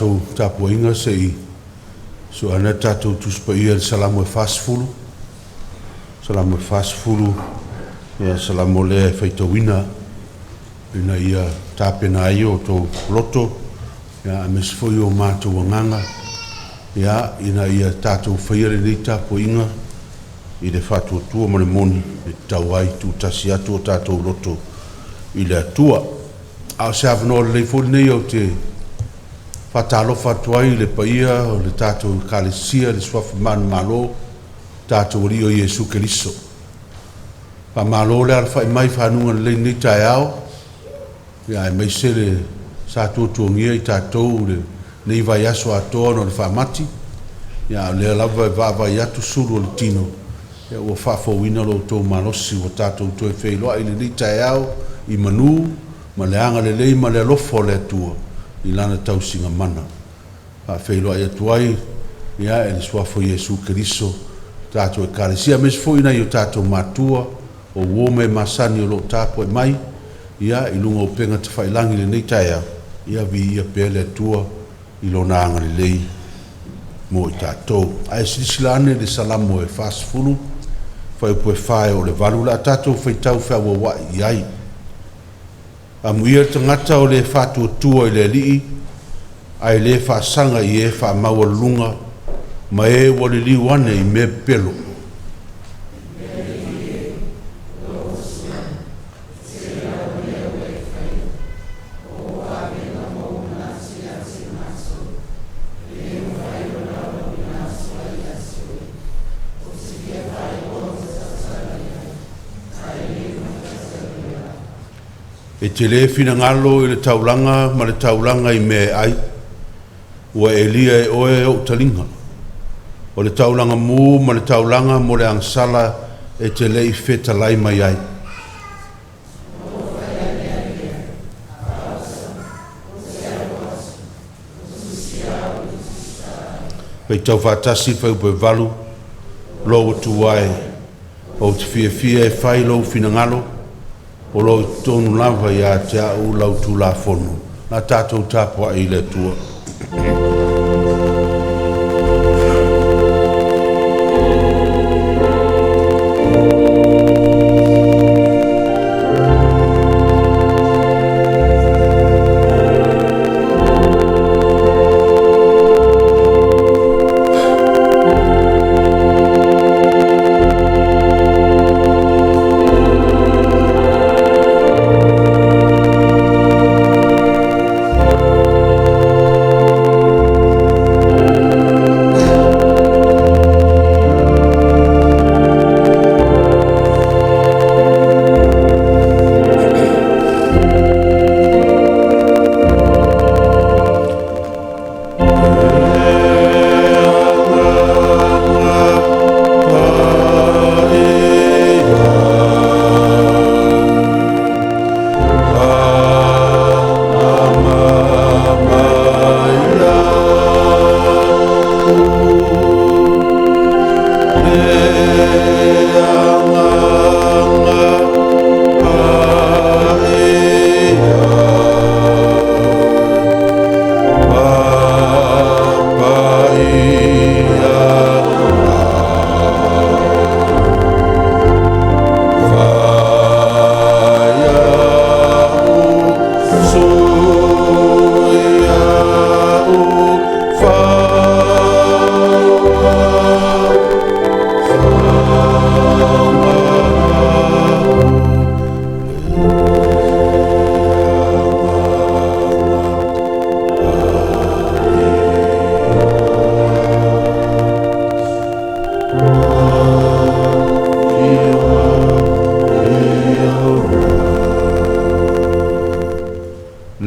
tātou tapuinga sei so ana tātou tuspaia salamu e fasfulu ia salamu le faitauina ina ia tāpena ai o tō loto ia me sefoi o mātou anganga ia ina ia tātou whaiare nei tapuinga i le whatuatua mo le moni e tau ai tūtasi atu o tātou loto i le atua a se avano le leifoli nei o te whatalofa atu ai le paia o le tātou kalesia le swafu manu malo tātou rio Iesu Keriso pa malo le alfa i mai whanunga le nei tai ao ia e mai se le sa tuongia i tātou le nei vai aso atoa no le whamati ia le lava e vai atu suru o le tino ia ua whafowina lo tō malosi o tātou tō e wheiloa i le nei tai ao i manu ma le anga le lei ma le alofo le atua i lana tausinga mana a wheiloa i atuai ia e le swafo Iesu Keriso tātou e kalesia mes fo ina i o tātou matua o uome masani o lo tāpo e mai ia i lunga o penga te whailangi le nei tai ao ia vi ia pele atua i lo anga le lei mo i tātou a e silisilane le salamo e fasfulu whai pue whae o le valu la tātou whaitau whaua wa i ai a muia tangata o le whātua tua i le lii ai le whaasanga i e wha maua lunga ma e wale liuane i me pelo e te le fina ngalo i le taulanga ma le taulanga i me ai ua elia e oe o talinga o le taulanga mu ma le taulanga mo le angsala e te le i feta lai mai ai pei tau whatasi whau pe valu lo tu ai o te fia e whai lo fina ngalo o lo tonu lava ia te au lau tu la fono na tātou tāpua i le tua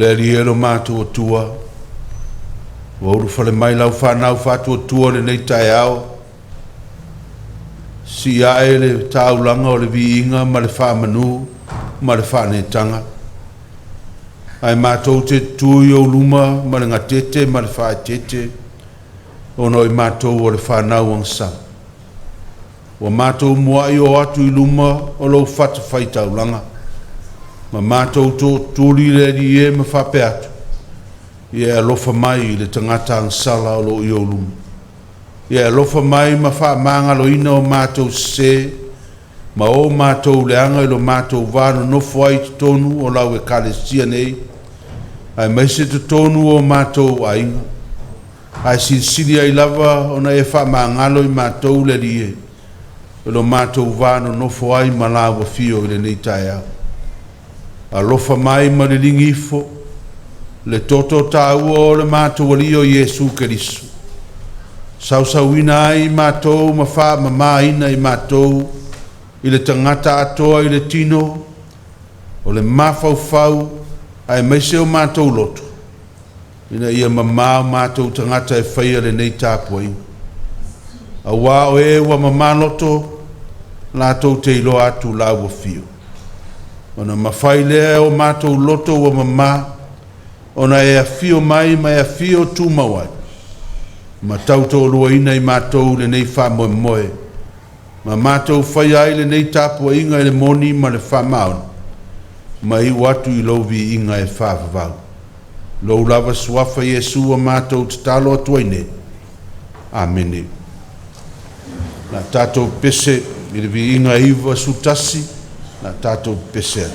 le lielo mātua tua wa uru fale mai lau whanau whatua tua le nei tai ao si ae le taulanga o le viinga ma le whamanu ma le whanetanga ai mātou te tui o luma ma le ngatete ma le whaetete ono i mātou o le whanau angsa wa mātou mua i o atu i luma o lau whata whai taulanga ma mātou tō tūri le di e ma whape atu Ia alofa mai I le tangata angsala o lo I o luma. Ia alofa mai ma whaamangaloina o mātou se, ma o mātou leanga I lo mātou vāno nofo ai te tonu o lau e kalesia nei, ai maise te tonu o mātou ainga, ai sinsili ai lava o na e whaamangalo I mātou le rie, o lo mātou vāno nofo ai ma lawa fio I le nei tai au. Alofa mai ma le lingifo, le toto tāua o le mātou alio Iesu Kerisu. Sausauina ai mātou ma wha mamaina I mātou I le tangata atoa I le tino o le mawhauwhau ai maise o mātou loto. Ina ia mamau mātou tangata e whaia le nei tāpuai. A wā o e wa mamaloto lātou te ilo atu lawa fio. Ona mawhai lea o mātou loto wa mamā ona e a fio mai ma e a fio tu mawai. Ma tauto lua ina I mātou le nei wha moe moe. Ma mātou whai ai le nei tāpua inga I le moni ma le wha maon. Ma I watu I lovi inga e wha vavau. Lou lava suafa Iesu a mātou te talo atuaine. Amene. Na tātou pese I le vi inga iwa sutasi. Na tātou pese.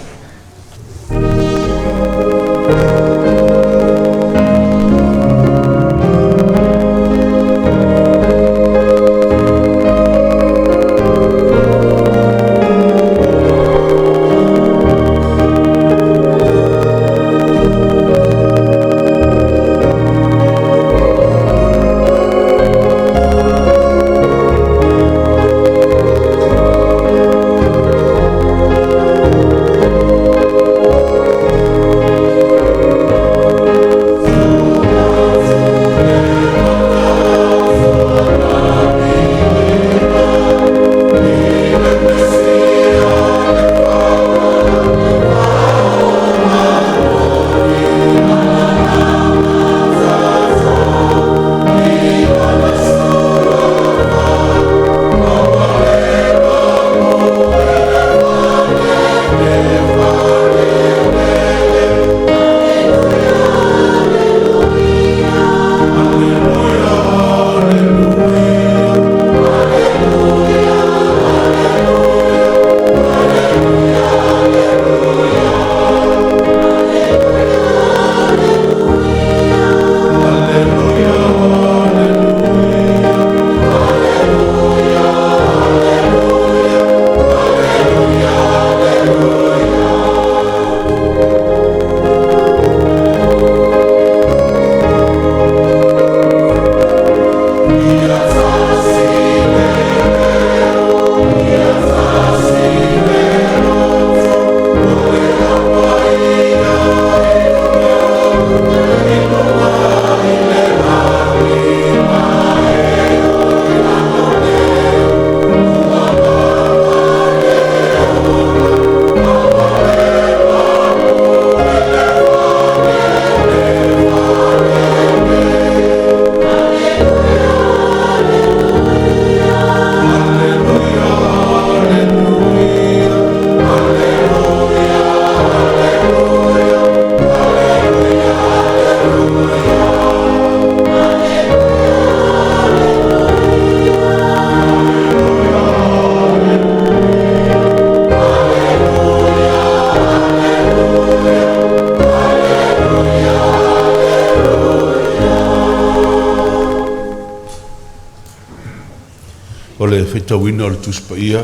o le whaitawina o le tuspaia,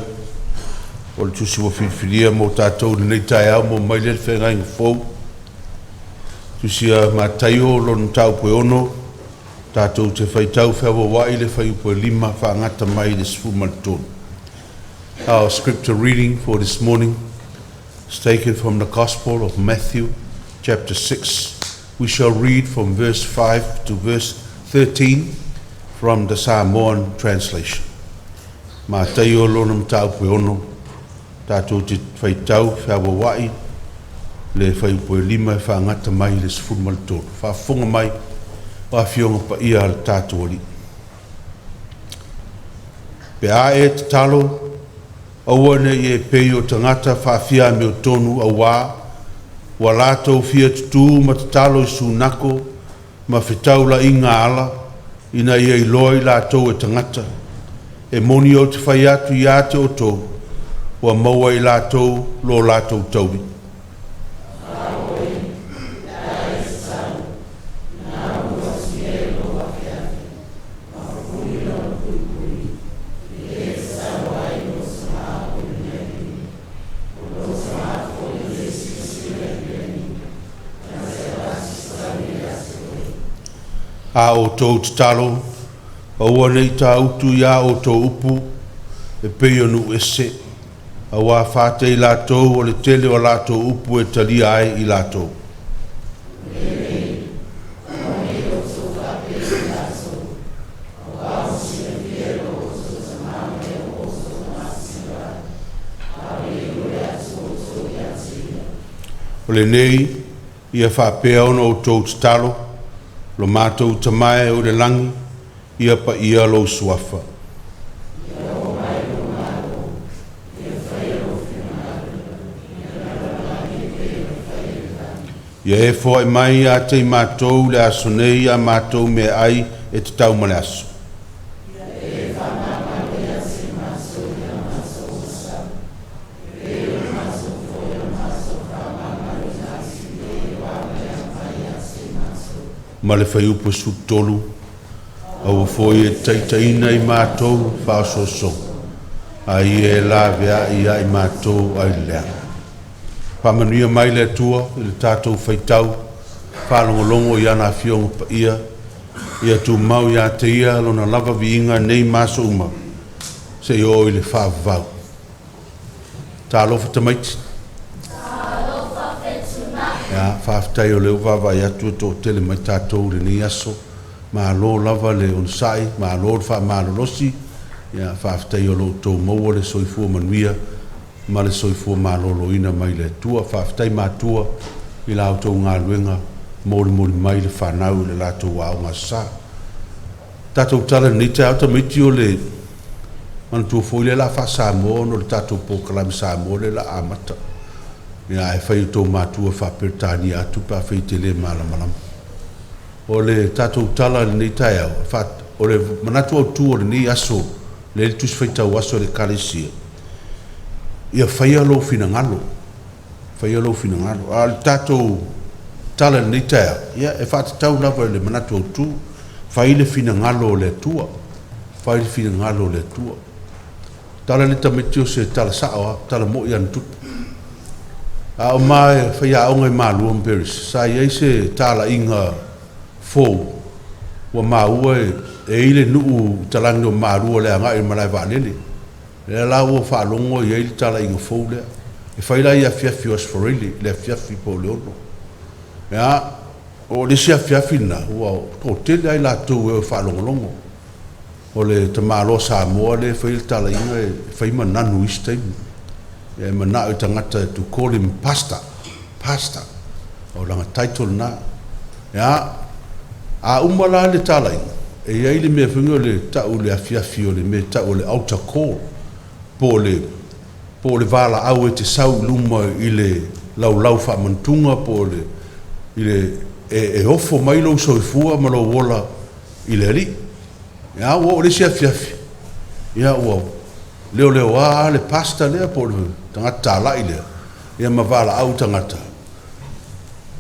o le tusi wa whiwhiria mo tātou le nei tai au mo mai le whenga inga fōu. Tusi a mātai o lonu tau poe ono, tātou te whaitau whiawa wai le whai poe lima whaangata mai le sifu maltonu. Our scripture reading for this morning is taken from the Gospel of Matthew, chapter 6. We shall read from verse 5 to verse 13 from the Samoan translation. Mātai o lonam tau poe ono, tātou te whaitau whiawa wai, le whai poe lima whaangata mai le sifu maltonu. Whaafonga mai, whawhionga pa ia al tātou ali. Pe a e te talo, aua nei e pei o tangata whaafia me o tonu a wā, wa lātou fia tutu ma te talo I sunako, ma fitau la inga ala ina ia I loa I lātou e tangata e moni o te whai atu I ate o tō ua maua I lātou lo lātou tauri. A o tō te talo, a ua nei tā utu ia o tō upu, e pei anu ese, a wā whātei lātou o le tele o lātou upu e talia ai I lātou. O le nei, ia whāpea ono o tō te talo, lo mātou tamae o le langi, ia pa ia lo suafa. Ia e fo mai a te mātou le aso nei a mātou me ai e te tau male aso. Ma le whai upo su tolu, au foi e Taitaiina I mātou whaososo, a I e la vea ia I mātou ai lea. Pamanuia mai le tua, I le tātou whaitau, whalongolongo I ana fiongo pa ia tu mau ia te ia lona lava viinga nei maso uma, se o I le whaavau. Tā lofa Tamaiti. Ya whaftai o leo wawai atu tō tele mai tātou le ni aso, ma lo lava le onsai, ma lo wha malolosi, ya whaftai o lo tō maua le soifua manuia, ma le soifua maloloina mai le tua, whaftai mātua I lau tō ngā luenga, mori mai le whanau le lātou au ngā sā. Tātou tala ni te auta miti o le, mana tua fōi le la wha Samoa, no le tātou pōkalami Samoa le la amata. Ia e whai tō mātua whapertani atu pa whai te le malamalama. O le tātou tala le nei tai au, o le manatu au tū o le nei aso, le tusi whai tau aso le kalesia. Ia whai alo whina ngalo. A le tātou tala le nei tai au, ia e whai tau lava le manatu au tū, whai le whina ngalo le tua. Tala le Tamaiti o se tala saoa, tala mo I antupu. A o mai whai a ongai mālua mperis. Sa iei se tāla inga fōu. Wa māua e ile nuu talangi o mārua lea ngai malai wālele. Lea la ua whaalongo I eile tāla inga fōu lea. E whaila I a fiafi o asfarili, lea fiafi po leono. Ia, o le si a fiafi na, ua o tele ai lātou e o whaalongolongo. O le tamalo Samoa le whaila tāla inga e whaima nanu istaimu. E mana o tangata to call him pastor, o langa title na. Ya, a umala le talai. E ia le me fungo le tau le afiafi o le me tau le altar call. Po le vala au e te sau luma I le lau wha mantunga po le I le e ofo mai lo soifua ma lo wola I le ri. Ya, o le si afiafi. Ya, o leo a le pasta lea po le tangata Tala I lea. Ia mavala au tangata.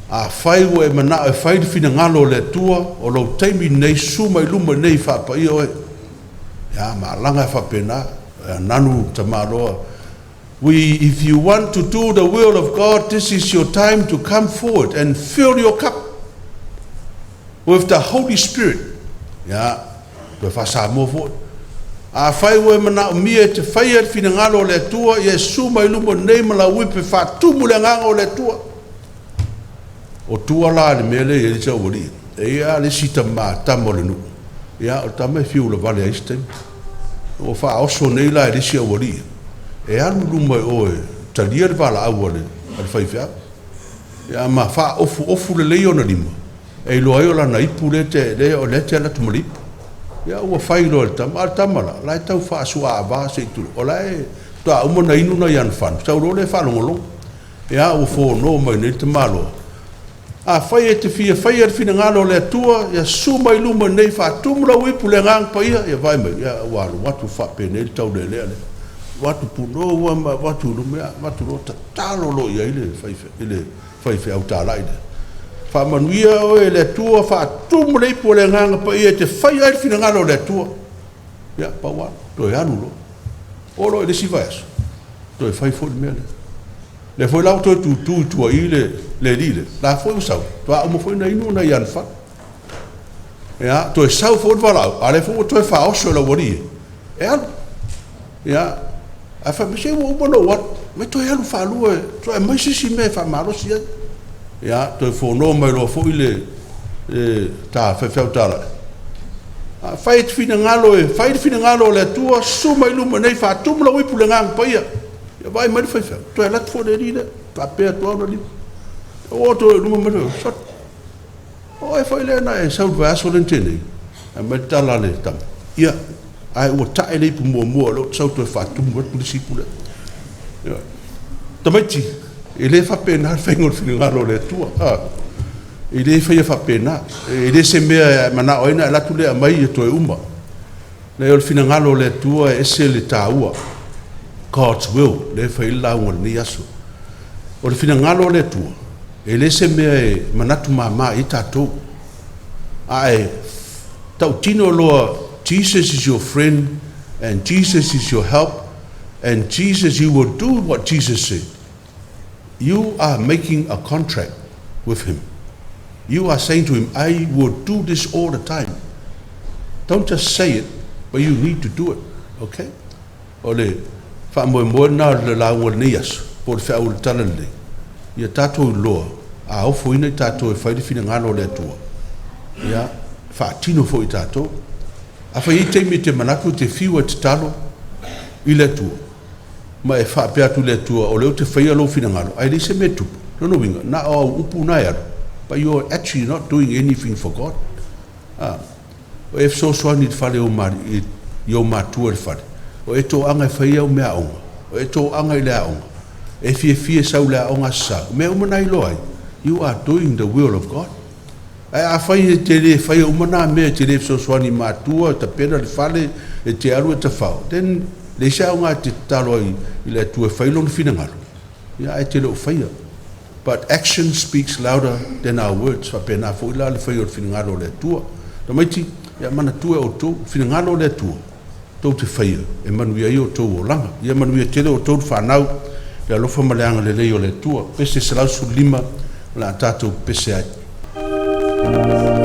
A whai o e mana e whai whina ngalo le tua o lo teimi nei suma I luma nei whapa I oe. Ia ma langa e whapena. Nanu tamaroa. If you want to do the will of God, this is your time to come forward and fill your cup with the Holy Spirit. Ia, to whasamo forward. A whai oe mana o mia te whai e whina ngalo le tua I e suma I luma nei mala wipe whatumu le nganga o le tua. O tua la le mele I le tau wari. E ia le sita ma tamo le nu. Ia o tama e fiu le vale a istem. O wha oso nei la le sia wari. E anu luma oe talia le vala awa le whai whia. Ia ma wha ofu le leo na lima. E loa eo la na ipu le te leo le te ala tumalipu. Ia ua whai loa le tamala. Lai tau wha asua a wā se tulu. O lai toa umana inu na ian whanu. Tau role whanongolong. Ia ua whono mai nei te malo. a fai e te fia fai ar fina ngalo le tua ia suma i luma nei fa tumla ui Pulega pa ia vai mai ia watu fa pene il tau le watu puno watu lumea watu rota talo lo ia ile fai au Tala ile fa manuia o le tua fa tumla i Pulega pa ia te fai ar fina ngalo le tua ia pa wa to ia nulo olo ile si vai to fai fo mele le foi lau tu ile le lile la foi usau to a mo foi na inu na yan fa ya to sau foi valau ale foi to fa o so la wori ya a fa me se mo no wat me to ya lu fa lu to e mai si me fa malo si ya to fo no me lo foi le ta fa Tala a fai fina ngalo le tua suma ilu nei fa tumla wi Pulega pa ia ya vai mai fai to ela fo de rida pa pe to no li o to no mo so o e fai le na e sau va so lentene a me Tala le tam ia ai o ta ele pu mo lo sau to fa tum mo polisi pula ya Tamaiti ele fa pena fai ngol fina ngalo le tua ele fai fa pena ele se me mana oina la tu le mai to e uma le ol fina ngalo le tua e se le taua God's will le fai la ngol ni aso o le fina ngalo le tua ele se me manatu mama i tatou ai tau tino loa Jesus is your friend and Jesus is your help and Jesus you will do what Jesus said. You are making a contract with him. You are saying to him, I will do this all the time. Don't just say it, but you need to do it. Okay? Ole, fa mo na le la ngol nias, por fa ul talale. Ia tatou loa, a o foi nei tatou e fai fina ngalo le tua. Ia fa tino foi tatou. A fai te mi te manaku te fiwa te talo i le tua. Ma e fa pe atu le tua o le te fai alo fina ngalo. Ai le se metu. No winga na o upu na ia. But you're actually not doing anything for God. If so swani fale o mari yo matua fale. O eto anga fai o mea onga. O eto anga i lea onga. E fie sau lea onga sa. Mea umana i loai. You are doing the will of God. A fai te le fai umana mea te le so swani matua ta pena le fale e te aru e te fao. Then le sa onga te talo i le tue fai lon fina ngalo. Ia e te leo fai. But action speaks louder than our words. Fa pena fo ila le fai o fina ngalo le tua. Tamaiti ya mana tua o to fina ngalo le tua. To te fai e manuia i o to o langa. Ia manuia tele o to whanau. Ia lofa maleanga le lei o le tua. Pese salausu lima la tatou pese ai. Oh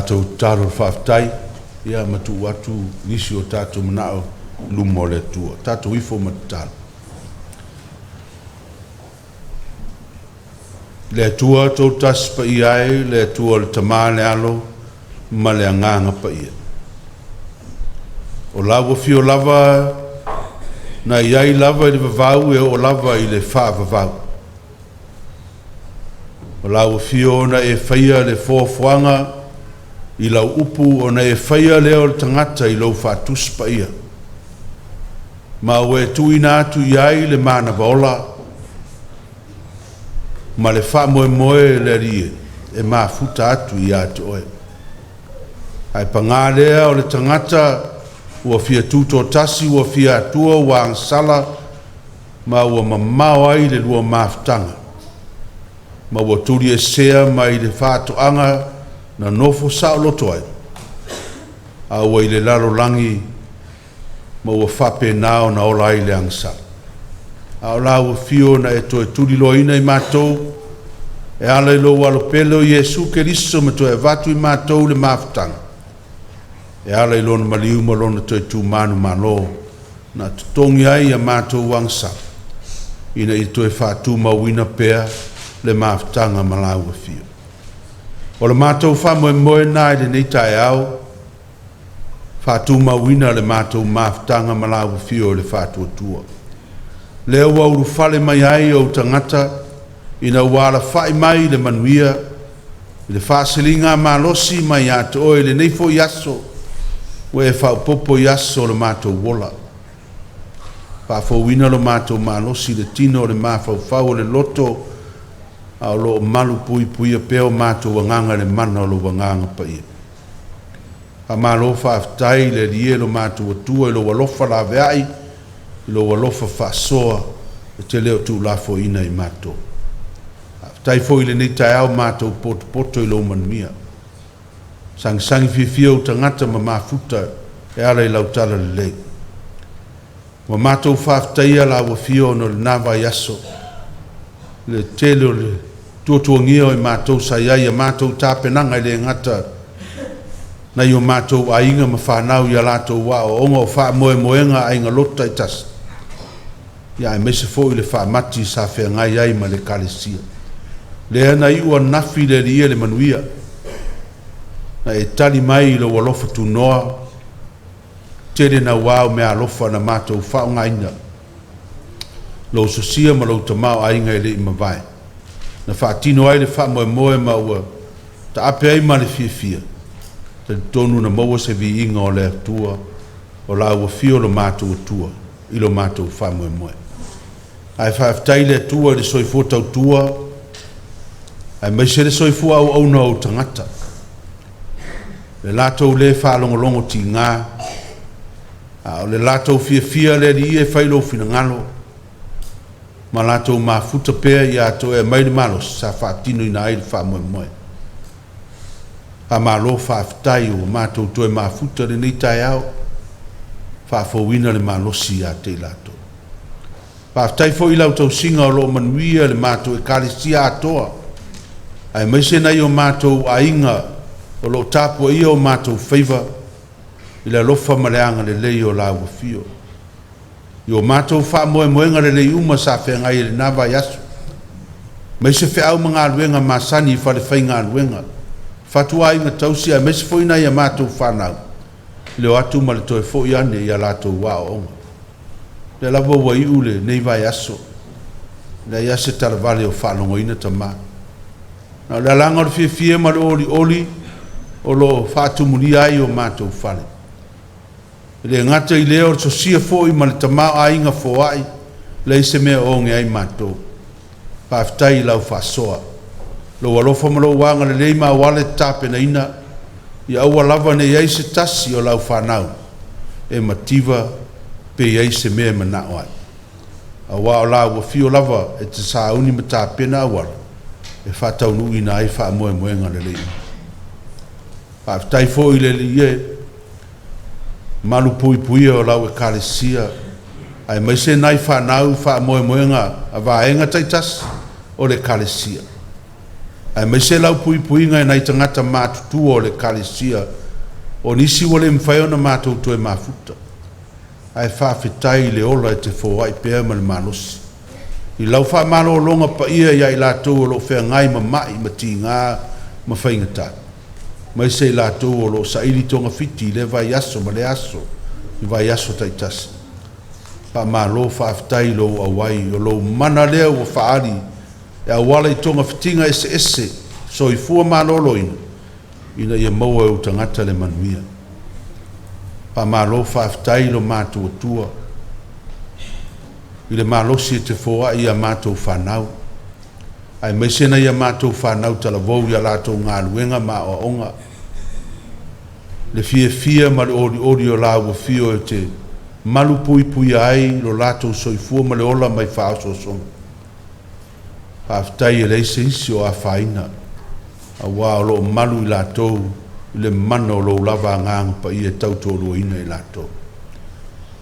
tātou tāro whaftai, ia matu watu nisi o tātou manao lumo le tua, tātou ifo matutalo. Le tua tau tas pa iai, le tua le tamā le alo, ma le anganga pa ia. O lawa fio lava, na iai lava i le vavau e o lava i le wha vavau. O lawa fio na e whaia le fōwhanga i lau upu o na e whaia leo le tangata i lau whātus pa ia. Ma o e tuina atu iai le mana vaola, ma le wha moe moe le rie, e ma futa atu i atu oe. Ai pangā lea o le tangata, ua fia tuto tasi, ua fia atua, ua angsala, ma ua mamao ai le lua maftanga. Ma ua turi e sea mai le whātoanga na nofo sao loto ai. A ua i le lalo langi, ma ua whape nao na ola ai le angsala. A ola ua fio na e toe turi loina i mātou, e ala i lo walo pelo Iesu Keriso ma toe vatu i mātou le maftanga. E ala i lona maliu ma lona toi tu manu malo na tutongi ai a mātou wangsa ina i toi whātu mawina pēr le maftanga malaua fio. O le mātou whamoe moe nai le neita e au whātu mawina le mātou maftanga malaua fio le whātua tua. Leo wauru whale mai ai o tangata ina wala whai mai le manuia i le whāselinga malosi mai ato oe le neifo yaso we fa popo yaso le mato wola pa fo wina le mato malosi le tino le mafau fau le loto a lo malu pui pui pe o mato wanganga le mana lo wanganga pa ia a malo fa tai le rielo mato tua lo walofa la vai lo walofa fa soa te leo tu la fo ina i mato tai fo ile ni tai au mato poto i lo manmia sang fifia o tangata ma mafuta e ala i lautala le lei. Ma mātou whaftaia la wa fio no le nawa yaso. Le telo le tuatuangia o i mātou sa iai a mātou tāpenanga i le ngata na i o mātou a inga ma whanau i a lātou wa o onga o wha moe moenga a inga lota i tas. Ia e mese fo i le wha mati sa whea ngai ai ma le kalesia. Le ana i ua nafi le ria le manuia. Na e tali mai lo walofa tu noa tere na wao mea alofa na mātou whaonga inga lo sosia ma lo tamau a inga ele i mawai na whaatino ai le wha moe moe ma ua ta ape ai ma le fia fia ta tonu na maua se vi inga o le atua o la ua fio lo mātou atua i lo mātou wha moe moe ai whaaftai le atua le soifo tau tua ai maise le soifo au au na o tangata le latou le whaalongolongo ti ngā, le latou fia le li e whailo fina ngalo, ma latou mafuta pēr i ato e maile malos sa whaatino i nai le wha moe moe. A malo whaafitai o mātou toe mafuta le nei tai au, whaafowina le malosi a te latou. Whaafitai fo i lautou singa o lo manuia le mātou e kālesia atoa, ai maise nei o mātou a inga o lo tapu ia o mātou whaiva i la lofa maleanga le lei o la wafio. I o mātou wha moe moenga le lei uma sa whea ngai le nawa yasu. Mai se whea au mga aluenga masani i whale whainga aluenga. Whatua inga tausi a mese foina i a mātou whanau. Leo atu ma le toe fo i ane i a lātou wā o onga. Le lawa wa i ule nei vai aso. Le iase taravale o whanongo ina tamā. Na le langa o le fia ma le oli o lo whātumuri ai o mātou whale. Le ngata i leo so sia fo i ma le tamau a inga fo ai le se mea onge ai mātou. Pāwhitai lau whasoa. Lo walofa malo wanga le leima wale tāpe na ina i aua lava ne iai se tasi o lau whanau e mativa pe iai se mea manao ai. A wā o lau wa fio lava e te sa uni ma tāpe na awala e whatau nui na ai wha moe moenga le leima. Pāwhitai fo i le li e malu pui pui o lau e kālesia ai mai se nai whanau wha moe moenga a wāenga taitas o le kālesia. Ai mai se lau puipuinga e nai tangata mātutua o le kalesia o nisi wale mwhai ona mātou toe mafuta. Ai whawhetai le ola e te fōai pēr ma le malosi. I lau wha malo longa pa ia ia i lātou o lo whea ngai ma mai ma ti ngā ma whaingata. Mai se i lātou o lo sa ili tonga fiti le vai aso ma le aso i vai aso taitasi. Pa malo whawhetai lo awai o lo mana lea o whaari e awala i tonga fitinga ese so i fua malo lo ina ia maua e utangata le manuia. Pa malo whawhetai lo mātou atua. I le malosi e te fōa ia mātou whanau. Ai meisena ia mātou whanau tala vau ia lātou ngā luenga mā o onga. Le fia ma le ori o lau o fio e te malu pui ai lo lātou soifua ma le ola mai whaaso songa. Whawhetai e leise isi o a whaina. A wā o lo malu i lātou i le mana o lo lava ngāng pa i e tautoro ina i lātou.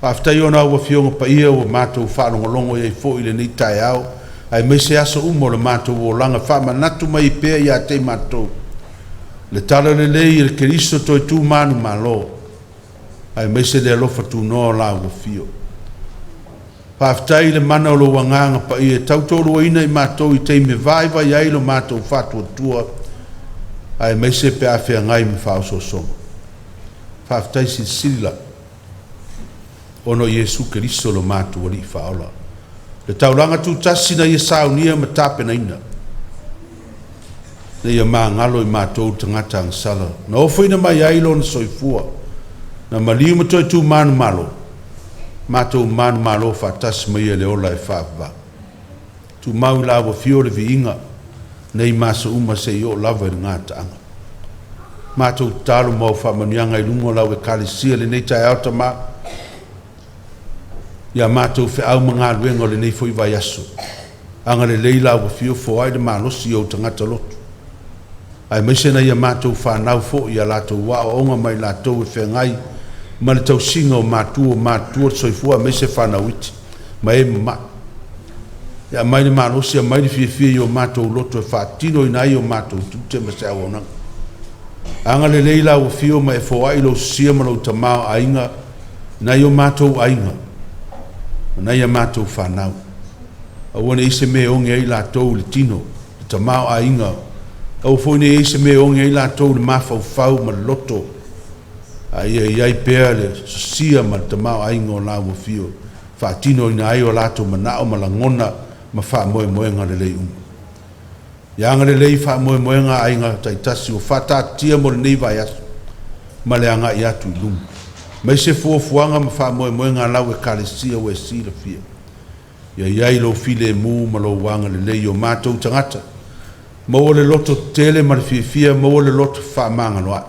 Whawhetai o nā ua fionga pa ia o mātou whanongolongo i fo i le ni tai au. Ai meise aso umo le mātou o langa whamanatu mai pēr i a te mātou. Le tala le lei i le keriso toi tū mānu mālo. Ai meise le alofa tū noa la ua fio. Whawhetai le mana o lo wanganga pa i e tautoro ina i mātou i te me vai ai lo mātou whatua tua. Ai meise pe a whea ngai me whaoso songa. Whawhetai si sila. Ono Yesu Keriso lo mātou wali whaola. Le taulanga tu tasi na ia saunia ma tāpenaina. Le ia maa ngalo i mātou tangata ang sala. Na ofuina mai ailo na soifua. Na maliu ma toi tu manu malo. Mātou manu malo whaatasi mai e le ola e whaava. Tu mau lawa fiore vi inga. Nei masa uma se i o lava i ngata anga. Mātou talo mau whamanianga i lungo lau e kalisia le nei tai auta maa. Ia mātou whi au mga luenga le nei fo i vai aso. Anga le leila wa fio fo ai de malosi o tangata lotu. Ai meisena ia mātou whanau fo i a lātou wa o onga mai lātou e whengai. Ma le tau singa o mātua soifua meise whanau iti. Ma e ma. Ia mai le malosi a mai le fia i o mātou lotu e whaatino i nai o mātou tute ma se awananga. Anga le leila wa fio ma e fo ai lo sia ma lo tamao ainga. Nai o mātou ainga. Nai a mātou whanau. A wane ise me onge ai lātou le tino, le tamao a inga. Au fwine ise me onge ai lātou le mawhau ma le loto. A ia iai pēr le sia ma le tamao a inga o la ua fio. Whaatino ina ai o lātou ma nao ma la ngona ma wha moe moenga le lei unga. Ianga le lei wha moe moenga a inga taitasi o whatatia mo le nei vai aso. Ma le anga i atu i lunga. Mai se fuafuanga ma wha moe ngā lau e kalesia o e sira fia. Ia iai lo file mu ma lo wanga le lei o mātou tangata. Maua le loto tele ma le fia maua le loto wha manga noa.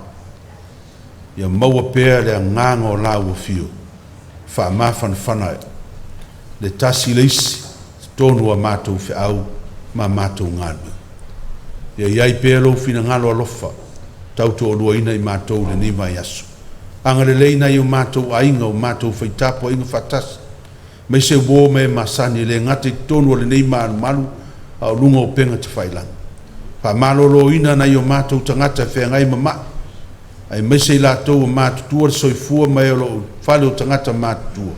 Ia maua pēr le nganga o lau o fio. Wha mawhana whanae. Le tasi leisi tonu a mātou whi au ma mātou ngānua. Ia iai pēr lo fina ngalo alofa. Tauto o lua ina i mātou le nima i aso. Anga le leina i o mātou ainga o mātou whaitapo inga whatasi. Mai se wō me masani le ngate tonu o le nei maanu malu a o lunga o penga te whailang. Wha malolo ina na i o mātou tangata whea ngai mama. Ai mai se lātou o mātutua le soifua mai o lo whale o tangata mātutua.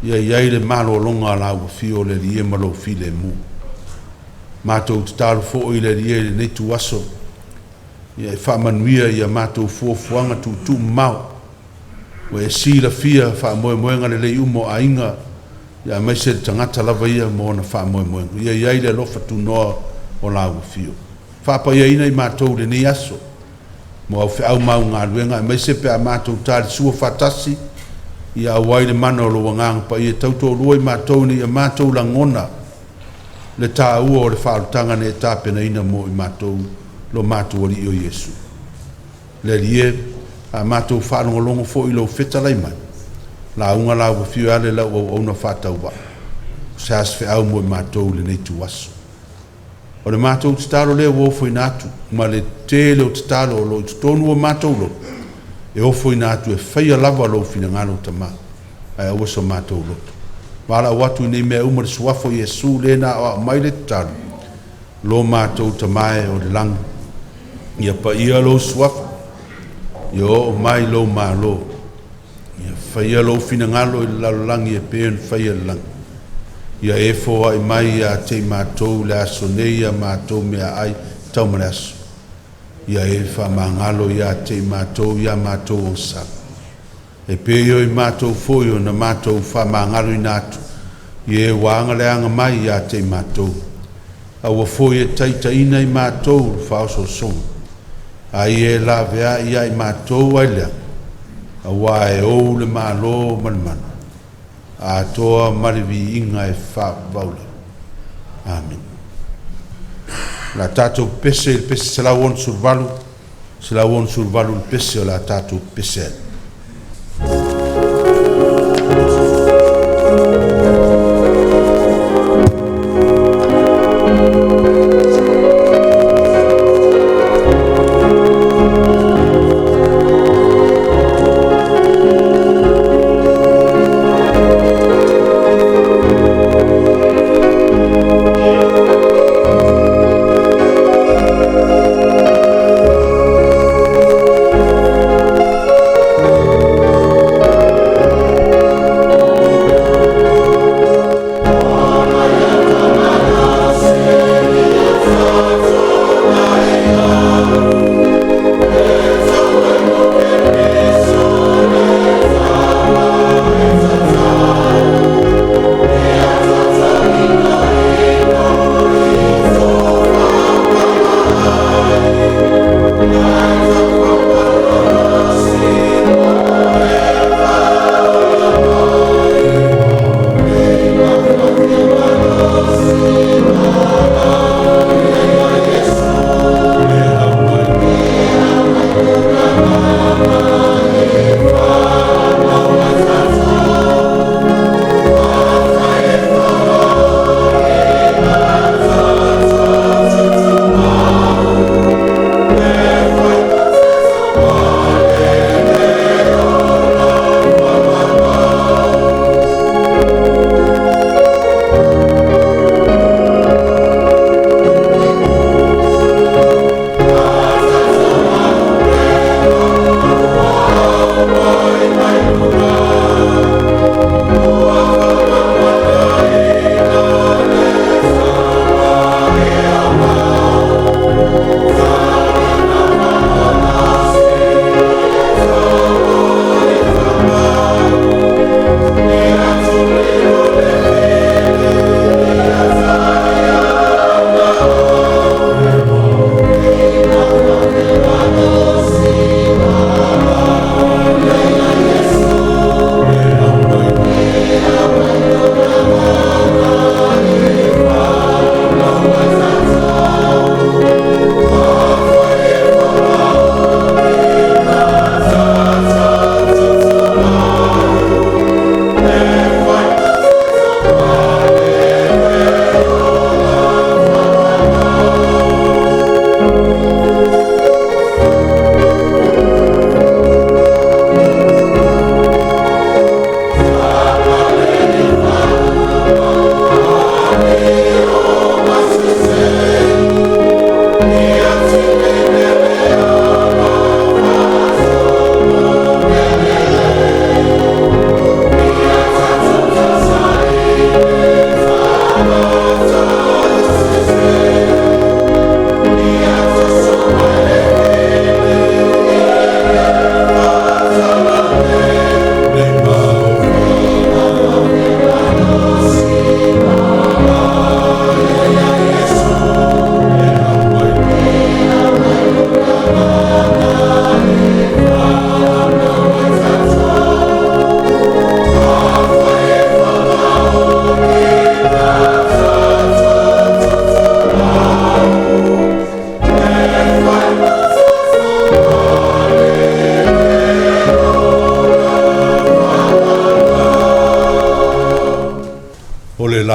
Ia iai le malo longa la ua fio le rie malo file mu. Mātou te talo fo i le rie le netu aso. Ia e whamanuia ia mātou fuafuanga tu mau. Wa e sila fia wha moenga le lei umo a inga. Ia mai se tangata lava ia mo na wha moenga. Ia iai le lofa tu noa o lau fio. Whapa ia ina i mātou le ni aso. Mo au au mau ngā luenga. Mai se pe a mātou tāri sua whatasi. Ia awai le mana o lo wanganga pa ia tauto rua i mātou ni ia mātou la ngona. Le tā ua o le whaarutanga ne tāpena ina mo i mātou. Lo mātou ali o Yesu. Le rie, a mātou whanongolongo fo i lo whetalai mai. La unga la ua whiu ale lau au auna whatau wa. Se as whi au mo i mātou le nei tu aso. O le mātou te talo lea uofo i nātu. Ma le tele o te talo o lo i tonu o mātou lo. E ofo i nātu e whaia lava lo fina ngano tama. Ai awa so mātou lo. Wala watu i nei mea umar suafo Yesu le na o mai le talo. lo mātou tamae o le lang. Ia pa ia lo suafa. Ia o mai lo malo. Ia whaia lo finangalo i lalolangi e pēn whaia lang. Ia e fōa i mai a te mātou le aso nei a mātou mea ai tau mare aso. Ia e wha mangalo i a te mātou i a mātou o sa. E pēio i mātou fōio na mātou wha mangalo i nātu. Ia e wāanga le anga mai i a te mātou. A ua fōia taitaiina i mātou whaoso song. A i e la vea i a i mātou ai lea. A wā e ou le mālo manmana. A toa marivi inga e wha vaule. Amen. La tātou pese, il pese se la won survalu. Se la won survalu il pese o la tātou pese.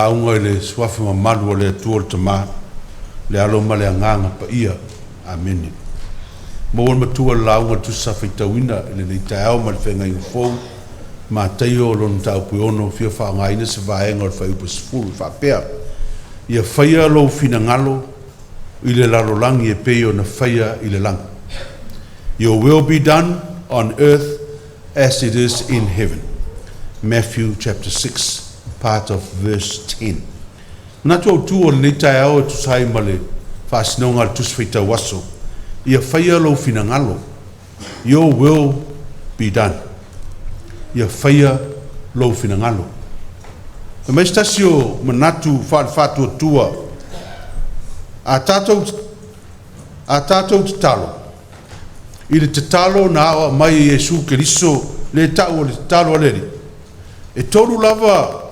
launga i le suafa mamalu o le atua o le tamā le alo ma le agaga paia amene ma ua matua le launga tusa faitauina i le leitaeao ma le feagaiga fou matai o lona taupueono fia faagaina se vaega o le faiupa sefulu faapea ia faia lou finagalo i le lalolangi e pei o na whaia i le langa. Your will be done on earth as it is in heaven. Matthew chapter 6, part of verse 10. Nā tu au tū o le neitai au e tu sai ma le whaasinonga le tusi Feituna'i Aso. Ia whaia lo finangalo. Your will be done. Ia whaia lo finangalo. E mai stasi o manatu whaatua tua. A tātou te talo. I le te talo na awa mai Iesu Keriso le tau o le talo aleri. E tolu lava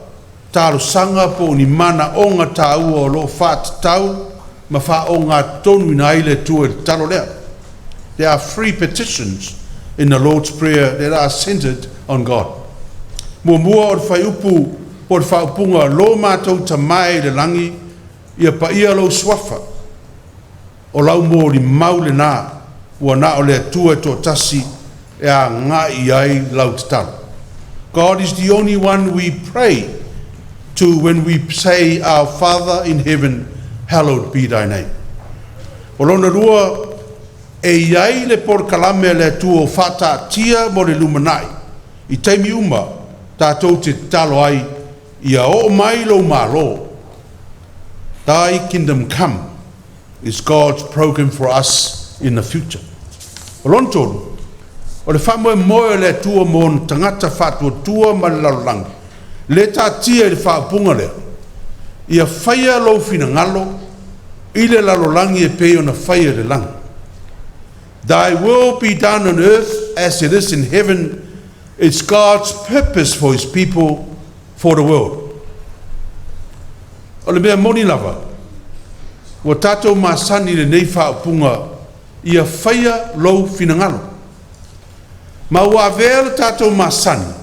talo sanga po ni mana o ngā tau o lo whaat tau ma wha o ngā tonu ina ile tu e talo lea. There are 3 petitions in the Lord's Prayer that are centered on God. Mua o le whai upu o le whai upunga lo mātou tamai le langi ia pa ia lo swafa o lau mo li mau le nā ua na o le atua e tō tasi e a ngā i ai lau te talo. God is the only one we pray to when we say, Our Father in heaven, hallowed be thy name. O lona rua e iai le por kalame le atua o whata tia mo le lumanai. I teimi uma tātou te talo ai ia o mai lo malo. Thy kingdom come is God's program for us in the future. O lona tonu, o le whamoe moe le atua mo tangata whatua tua ma le lalolangi. Le tātia i le whaapunga lea. Ia whaia lo fina ngalo, i le lalolangi e peo na whaia le langi. Thy will be done on earth as it is in heaven. It's God's purpose for his people, for the world. O le mea moni lava, wa tātou māsani le nei whaapunga, ia whaia lo fina ngalo. Ma ua avea le tātou māsani,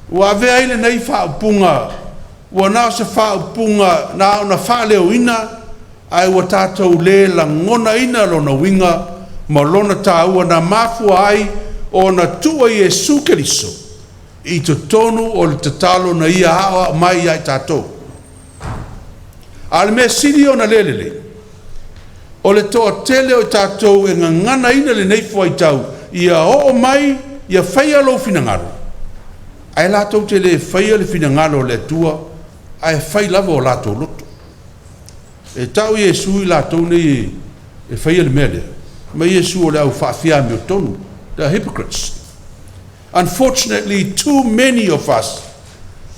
ua avea ile nei whaapunga, ua nao se whaapunga na o na whaaleo ina, ai ua tātou le la ngona ina lo na winga, ma lona tāua na mafua ai o na tua Iesu Keriso, i te tonu o le tatalo na ia hawa mai ai tātou. Ale mea siri o na lelele, o le toa tele o tātou e ngana ina le neifu ai tau, ia o mai, ia whaia lo finangaro. Ai lātou te le whaia le finangaro le tua, ai whai lava o lātou loto. E tau Iesu i lātou nei e whaia le mea lea. Ma Iesu o le au whaafia me o tonu. They are hypocrites. Unfortunately, too many of us,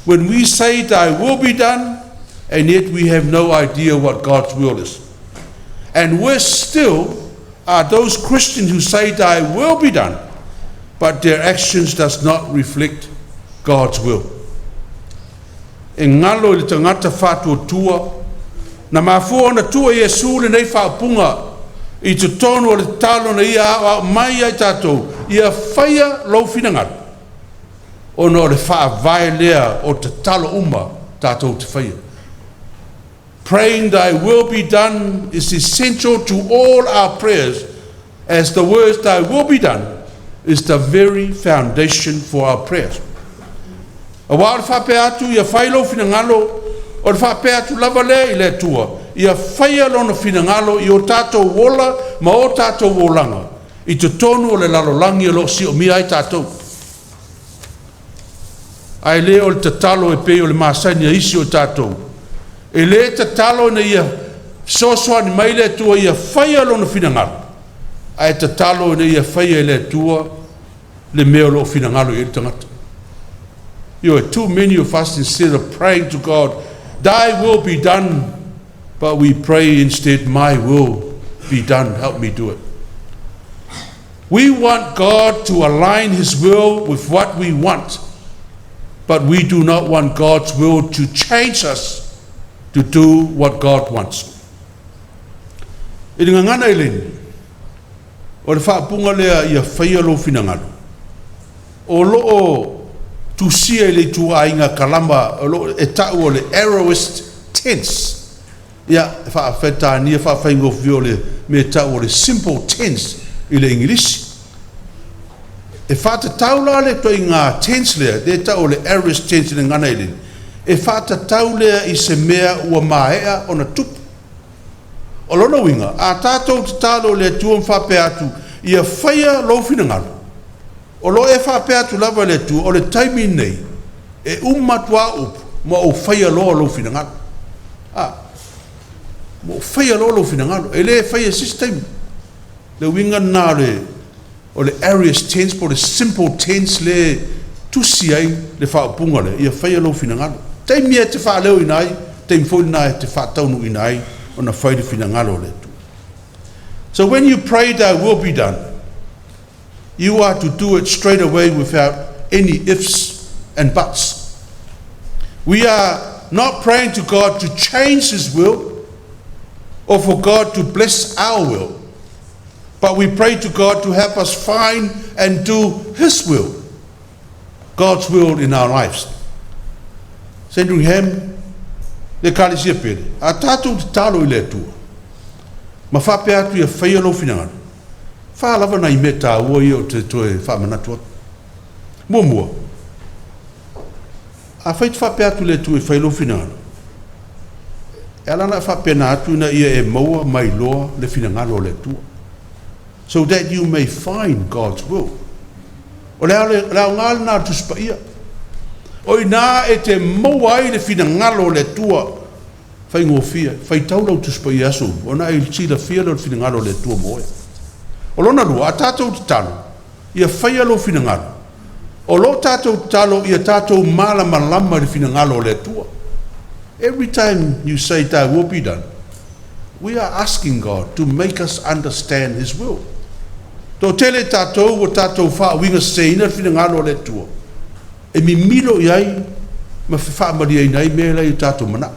when we say thy will be done, and yet we have no idea what God's will is. And worse still are those Christians who say thy will be done, but their actions does not reflect God's will. E ngalo i le tangata whātua tua, na mafua na tua Iesu le nei whaapunga, i te tono o le talo na ia awa mai ai tātou, ia whaia lau finangaro. O no le whaavai lea o te talo uma tātou te whaia. Praying thy will be done is essential to all our prayers, as the words thy will be done is the very foundation for our prayers. A wā le whape atu ia whai lau finangalo, o le whape atu lava lea i le tua, ia whaia lona finangalo i o tātou wola ma o tātou wolanga, i te tonu o le lalolangi lo si o mi ai tātou. Ai le o le tatalo e pei o le māsani a isi o tātou. E le tatalo na ia sosoa ni mai le tua ia whaia lona finangalo. Ai tatalo na ia whaia le tua le mea lo finangalo i le tangata. You know, too many of us, instead of praying to God, thy will be done, but we pray instead, my will be done, help me do it. We want God to align his will with what we want, but we do not want God's will to change us to do what God wants. E ringa ngana eleni, o le whaapunga lea ia whaia lo finangalo. O loo tu sia le tu ainga kalamba, o loo e tau o le arrowist tense. Ia whaafeta nia whaafaingo fio le me tau o le simple tense i le English. E whata taula le toi ngā tense lea, le tau o le arrowist tense le ngana eleni. E whata tau lea i se mea ua maea o na tupu. O lona winga, a tātou te talo le tua mwhape atu, ia whaia lo whina ngalo. O lo e whape atu lava le tua, o le taimi nei, e umatua upu, mo o whaia lo whina ngalo. Mo whaia lo whina ngalo, e le whaia system. Le winga nā le, o le areas tense, po le simple tense le tusi ai, le whaapunga le, ia whaia lo whina ngalo. Taimi e te wha leo inai, taimi fōi nā e te wha taunu inai, on a whaida whina ngalo le tu. So when you pray thy will be done, you are to do it straight away without any ifs and buts. We are not praying to God to change his will or for God to bless our will, but we pray to God to help us find and do his will, God's will in our lives. Sandringham, le kalisia pele, a tātou te talo I le tua. Ma whape atu ia whaia lo whina ngana. Wha lava na I me tā ua I o te toe wha manatua. Mua. A whait whape atu le tua I whaia lo whina ngana. E alana whape na atu na ia e maua mai loa le whina ngana o le tua. So that you may find God's will. O leo ngāle nā tuspa ia. O ina e te maua ai le whina ngalo le tua, whai ngofia, whai taulau tuspa I aso, o na I tila whia le whina ngalo le tua moe. O lona lua, a tātou te talo, ia whai alo whina ngalo. O lo tātou te talo, ia tātou malama lama le whina ngalo le tua. Every time you say thy will be done, we are asking God to make us understand his will. Tō tele tātou o tātou wha winga seina le whina ngalo le tua. E mi milo I ai, ma wha maria I nei mea lai tātou mana.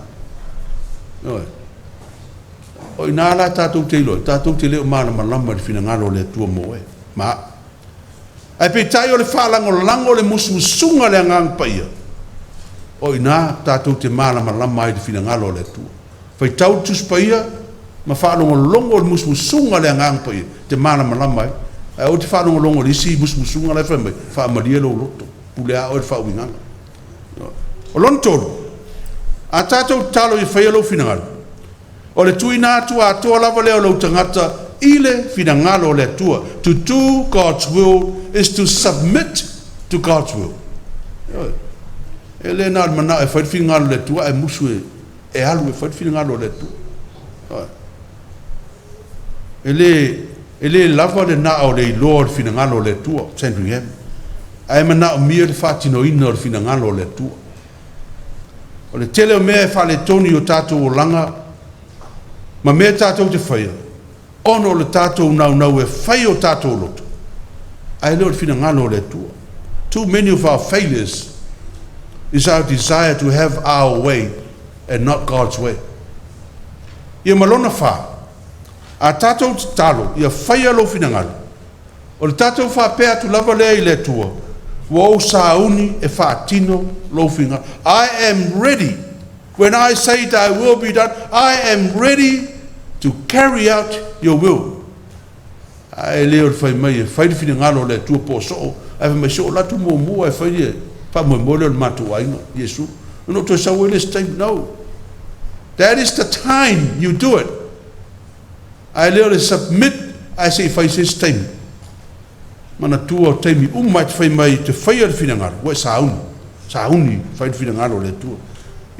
O I nā la tātou te leo mana malama le whina ngalo le tua moe. Ma, ai pe tai o le wha lango le musumusunga le angang paia. O I nā tātou te mana malama I le whina ngalo le tua. Whai tau tus paia, ma wha longo le musumusunga le angang paia, te mana malama I. Ai o te wha longo le isi musumusunga le wha maria lo loto. Pulea o le whauminganga. O lon tolu, a tātou talo I whaia lo whina ngalo. O le tui nā tua atoa lava leo lau tangata, I le whina ngalo le tua. To do God's will is to submit to God's will. E le nā mana e whai whina ngalo le tua, e musu e alu e whai whina ngalo le tua. E le lava le nā o le iloa le whina ngalo le tua, Sandringham. Ai mana o mia le whātino ina o le whina ngalo le tua. O le tele o mea e whale toni o tātou o langa, ma mea tātou te whaia. Ono le tātou nau e whai o tātou loto. Ai leo le whina ngalo le tua. Too many of our failures is our desire to have our way and not God's way. Ia malona wha, a tātou te talo, ia whaia lo whina ngalo. O le tātou wha pēa tu lava lea I le tua. Wo sauni e fatino lofinga. I am ready. When I say thy will be done, I am ready to carry out your will. Ai leo fai mai e fai fina ngalo le tua po so. Ai mai so la tu mo e fai e pa mo le matu ai no Yesu. No to sa will time no. That is the time you do it. Ai leo le submit I say fai this time. Mana tua o teimi umai te whai mai te whai ar whina ngaro. Wai sauni whai whina ngaro le tua.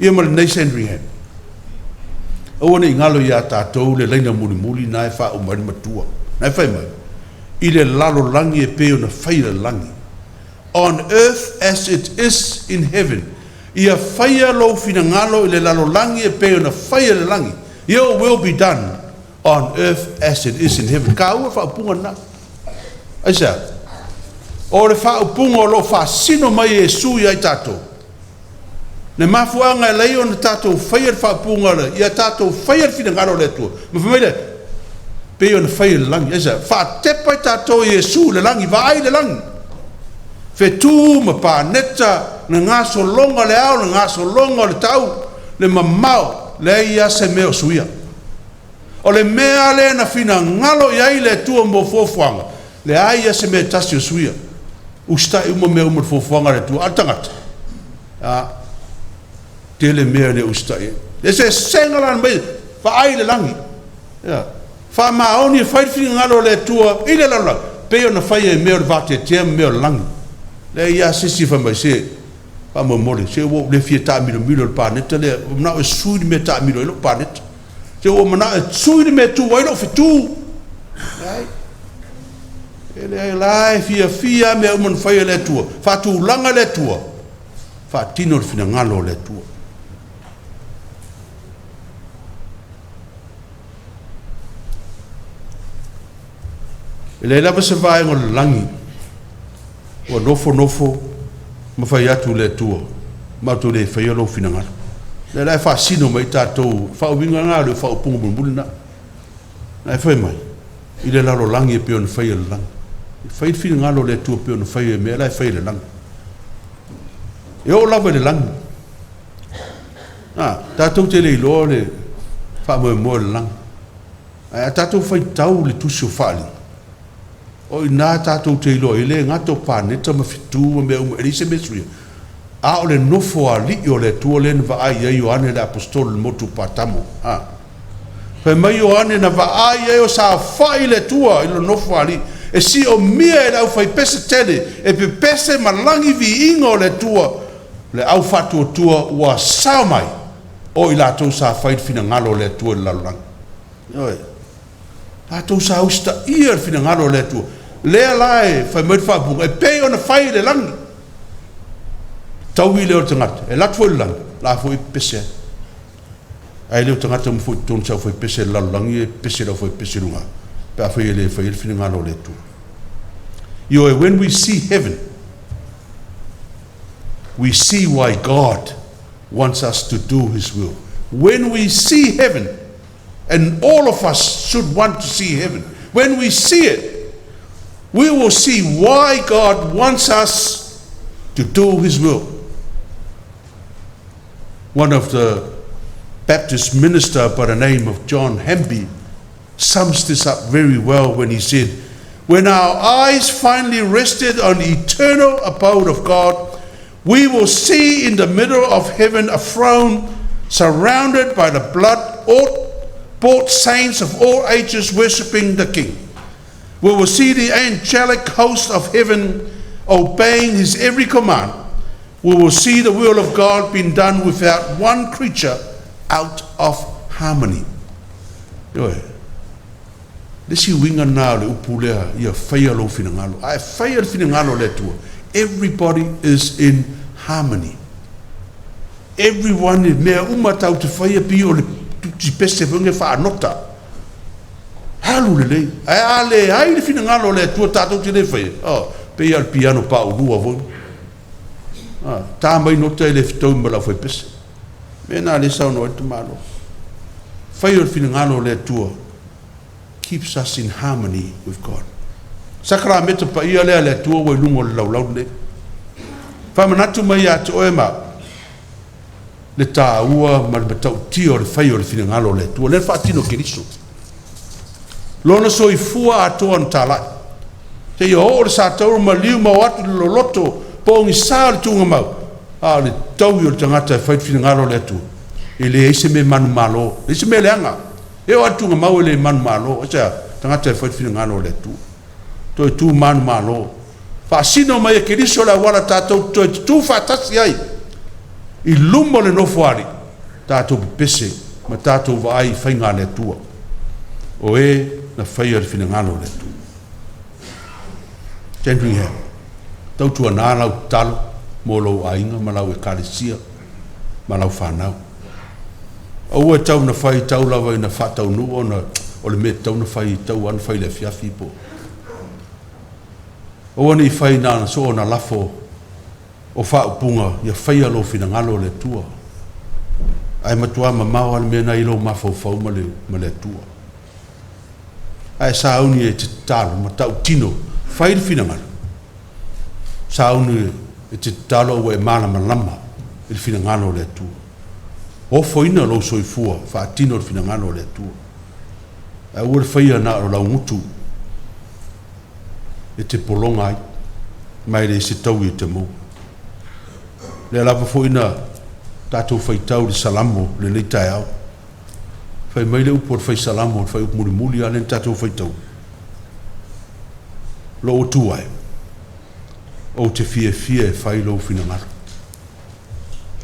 Ia mara nei Sandringham. Awane I ngalo ia tātou le leina muli nai wha o mari matua. Nai whai mai. I le lalo langi e peo na whai le langi. On earth as it is in heaven. Ia whai alo whina ngalo I le lalo langi e peo na whai le langi. Your will be done on earth as it is in heaven. Ka ua wha punga na. Aisa, o le whaupunga o lo whasino mai e sui ai tātou. Ne mafuanga e lei o na tātou whaiar whaupunga le, ia tātou whaiar whina ngaro le tua. Ma whamai le, pe o na whaiar langi. Aisa, whatepai tātou e su le langi, vai le langi. Whetū ma pāneta, na ngā solonga le au, na ngā solonga le tau, le mamau, le ia se meo suia. O le mea le na whina ngalo iai le tua mo fofuanga. Le aia se me tasi o suia. Usta uma mea umar fofuanga le tua atangata. Te le mea le usta e. Le se sengalan mai, pa ai le langi. Ya. Fa maoni fai ngalo le tua ile la pe ona fai e me va te me lang. Le ia sisi fa mai se pa mo mole se wo le fieta milo pa net le na e sui me ta milo lo pa net. Se wo na e sui me tu wa lo fitu. Ai. Ele lai fia me mon fai le tua. Fa tu langa le tua. Fa tino fina ngalo le tua. Ele lava se vai ngol langi. O nofo ma fai atu le tua. Ma tu le fai lo fina ngalo. Le lai fa sino mai tatou fa winga ngalo fa pungu bulna. Ai fai mai. Ile la lo langi e pe on fai le langi. Fai fina ngalo le tua pe on fai me lai fai le langi. E o lava le langi. Tatou te le lo le fa mo le langi. Ai tatou fai tau le tusi o fali. O ina tatou te ilo ile ngato paneta ma fitu me elise mesri a ole nofo ali o le tu le va ai Ioane le apostol motu patamo pe mai Ioane na va ai o sa fai le tua ilo nofo ali e si o mia e au fai pese tele e pe pese malangi vi ingo le tua le au fatu tua wa sa mai o ila to sa fai fina ngalo le tua la lang oi tatou sa usta ia fina ngalo le tua le lai fai mai fa bu e pe ona fai le lang tau ile o tangata e lat foi lang la foi pese ai le tangata mo foi ton sa foi pese la lang e pese la foi pese lunga pa foi le fina ngalo le tu when we see heaven we see why God wants us to do his will. When we see heaven, and all of us should want to see heaven, when we see it, we will see why God wants us to do his will. One of the Baptist minister by the name of John Hamby sums this up very well when he said, when our eyes finally rested on the eternal abode of God, we will see in the middle of heaven a throne surrounded by the blood-bought saints of all ages worshipping the King. We will see the angelic host of heaven obeying his every command. We will see the will of God being done without one creature out of harmony. Lesi winga na le upulea ia faia lo finangalo. Ai faia finangalo le tua. Everybody is in harmony. Everyone is mea umatau te faia pi o le tuti pese vunge fa anota. Halu le lei. Ai ale ai le finangalo le tua tatou te le faia. Oh, pe al piano pa o lua voi. Ta mai nota le fitou mala foi pese. Mena le sau no te malo. Faia finangalo le tua keeps us in harmony with God. Sakramento pa ia le tua wa lungo le laulau le. Fa manatu mai atu o ma. Le ta ua ma le tau tio le fai o le finangalo le tua le fatino Keriso. Lona so I fua atu an Tala. Te ia o le sa tau ma liu ma atu le loto po ngi sa le tunga mau. A le tau i o le tangata e fai finangalo le tua. E le eise me manu malo. Eise me le anga. E o atu nga mau le manu malo. Esa tangata e fai finangalo le tua. Toi tu manu malo. Fa sino mai ke riso la wala tatou toi tu fa tasi ai. I lumo le nofo ari. Tatou pese ma tatou vai fainga le tua. O e na faia finangalo le tua. Sandringham. Tau tua na lau talo mo lo ainga ma lau e kalesia ma lau whanau. O e tau na fai tau lawa ina whatau nu o le me tau na fai tau an fai le fiafi po. O ani fai na so na lafo o fa punga ia fai alo finangalo le tua. Ai matua mamau al mena ilo mafo fau ma le tua. Ai sauni e te talo ma tau tino fai le finangalo. Sauni e te talo o e mana malama il finangalo le tua. O foina lo soifua fa tino il finangalo le tua. Ai ua fai na o la ngutu. E te polonga ai mai le se tau I te mou le lava foi na tatou faitau le salamo le leitai au Fai mai le upo fai salamo, fai upo muli alen tatou fai tau. Lo o tuai. O te fie fai lo fina ngara.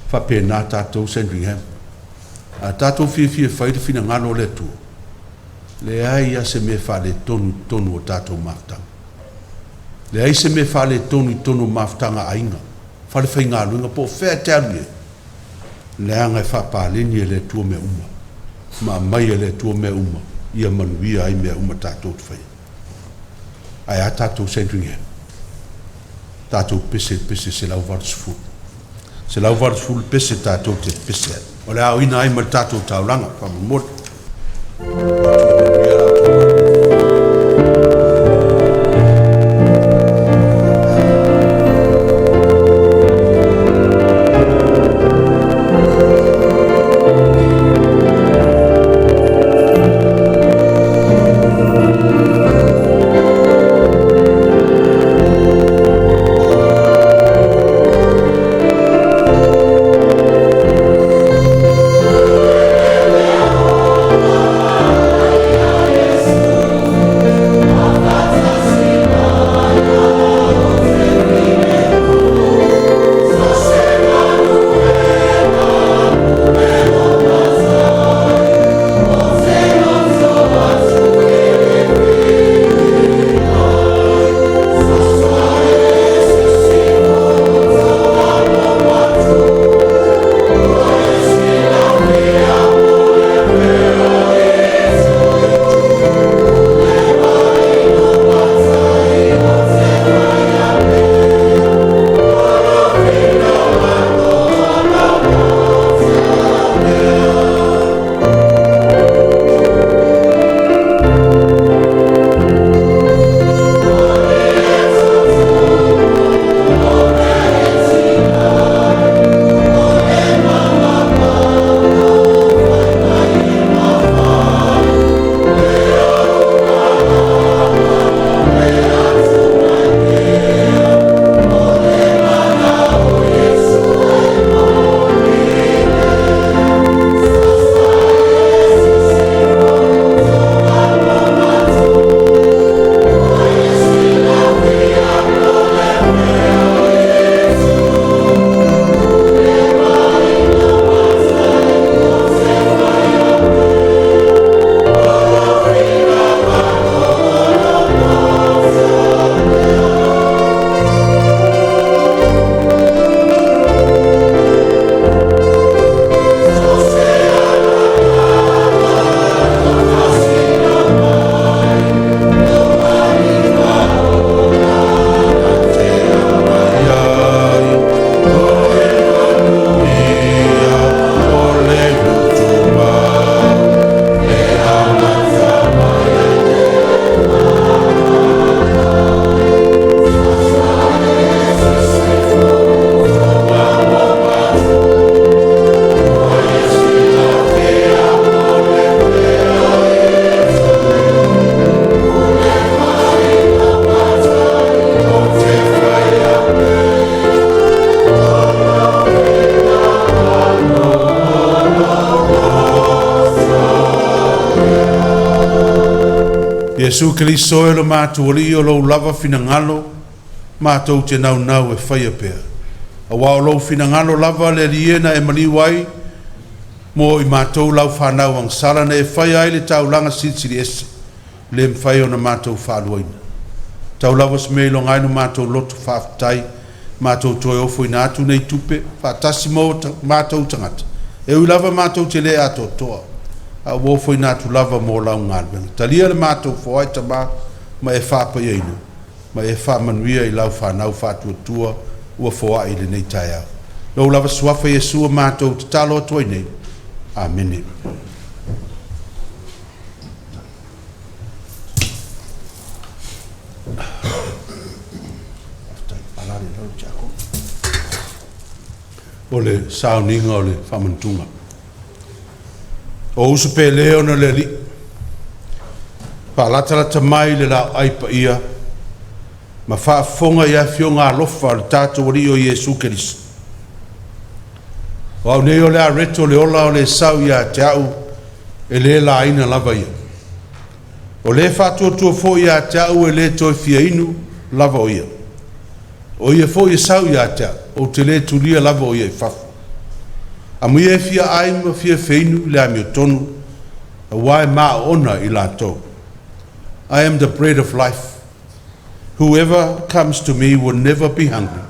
Fa pena tatou Sandringham. A tatou fie fai te fina ngara o le tu. Le ai a se me fa le tonu o tatou maftanga. Le ai se me fa le tonu maftanga ainga. Fa le fai ngā luinga po fea te alu e. Le anga e fa pāleni e le tua me uma. Ma mai e le tua me uma. Ia manuia ai me uma tātou te whai. Ai a tātou Sandringham. Tātou pese se lau varsful. Se lau varsful pese tātou te pese. O le au ina ai ma tātou taulanga. Whamamot. Yesu Keriso e lo mātua li o lo lava fina ngalo, mātou te nau e whaia pēr. A wao lo fina ngalo lava le liena e maliwai, mo i mātou lau whanau ang salana e whaia ai le taulanga CCCS, le mwhai o na mātou whaluaina. Tau lava smei lo ngainu mātou lotu whaftai, mātou toi ofo i nātu nei tupe, whatasi mo mātou tangata. E ui lava mātou te le ato toa. A wofo i nātu lava mō lau ngāruenga. Talia le mātou whaai tama, ma e whāpa i einu. Ma e whāmanuia i lau whanau whātua tua, ua whaai le nei tai au. Lau lava suafa Yesua mātou te talo atoi nei. Amene. O le sauninga o le whamantunga. O usu pe leo na le li. Pa latalata mai le la aipa ia. Ma whaafonga ia fionga alofa le tātou wari o Yesu Keriso. O au nei o le areto le ola o le sau ia te au. e le laina lava ia. O le whātua fo ia tau e le toi fia inu lava o ia. O ia fo ia sau ia ta o te le tulia lava o ia i whafu. A mu ia fia aima fia feinu le ami o tonu a wai maa ona i la tau. I am the bread of life. Whoever comes to me will never be hungry,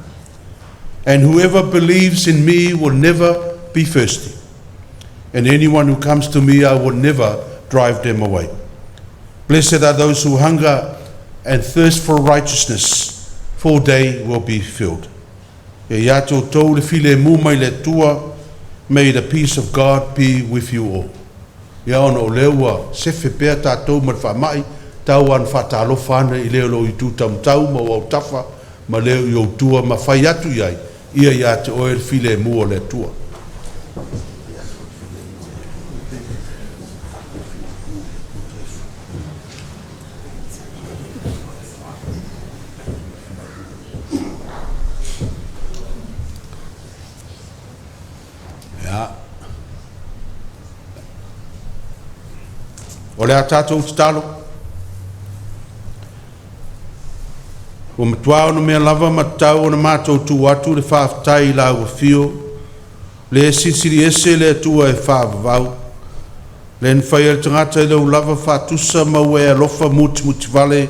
and whoever believes in me will never be thirsty. And anyone who comes to me, I will never drive them away. Blessed are those who hunger and thirst for righteousness, for they will be filled. E iato tau le file mu mai le tua, may the peace of God be with you all. Ia ona o leua sefe pea tātou ma whamai, tau an whatalo whana i leo lo i tū tamtau ma wau tafa, ma leo i o tua ma whai atu iai, ia te oe file mu o le tua. O le a tātou te talo. O matua ona mea lava matau ona mātou tū atu le whaafatai la ua fio. Le CCCS le atua e whaavavau. Le nwhai al tangata i lau lava whaatusa maua e alofa muti vale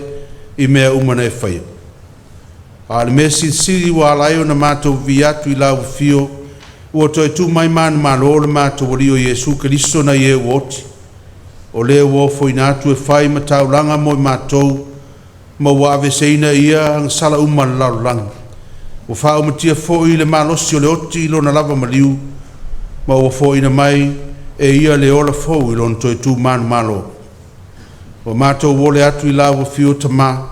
i mea umana e whai. A le mea CCCS wa alai ona mātou vi atu i la ua fio. Ua toi tū mai mana malo le mātou wali o Jesu Keristo na ie uoti. O le wo foi natu e fai matau langa mo matou ma wa aveseina ia ang sala uma lang o fa o matia foi le malosi o le oti lo na lava maliu ma o foi na mai e ia le ola foi lo to tu man malo o matou wo le atu i lava fiu tama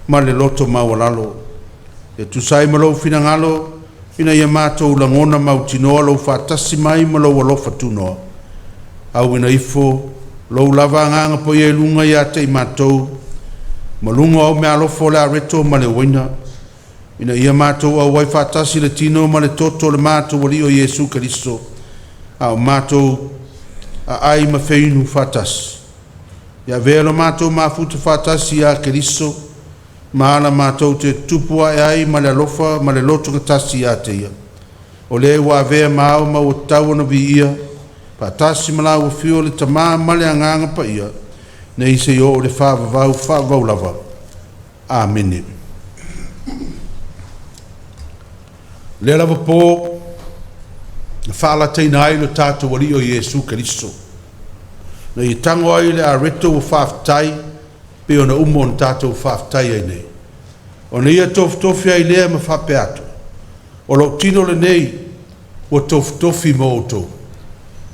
ma le loto ma walalo e tu sai malo finangalo ina ia matou langona mautino lo fa tasi mai malo lo fatuno au ina ifo Lou lava nganga po ye lunga ya te matou. Malunga o me alofo le areto ma le waina. Ina ia matou au wai whatasi le tino ma le toto le matou wali o Jesu Keristo. Au matou a ai ma feinu whatasi. Ia velo matou ma futa whatasi a Keristo. Ma ala matou te tupua e ai ma le alofa ma le loto katasi a te ia. O le wa vea mao ma o tau na vi ia. Patasi malau o fio le tama male anganga pa ia. Nei se yo o le whaavavau lava. Amen. Le lava po. Na whaala teina ai lo tātou wali o Jesu Keristo. Na i tango ai le areto o whaaftai. Pe o na umo on tātou whaaftai ai nei. O na ia tofi ai lea ma whape ato. O lo tino le nei. O tofi mo o tō.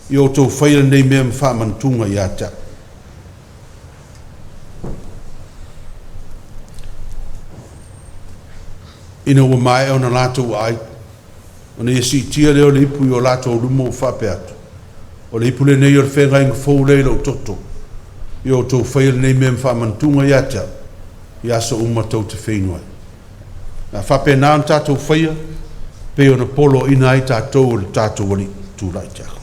I o tau whaira nei mea mwhamantunga i ata. Ina ua mai au na lātou ai. O na isi tia leo le ipu i o lātou rumo o whape atu. O le ipu le nei o le whenga inga fōu leila o toto. I o tau whaira nei mea mwhamantunga i ata. I asa uma tau te whenua. Na whape nā tātou whaia. Pe o na polo ina ai tātou o le tātou wali tūrai tāko.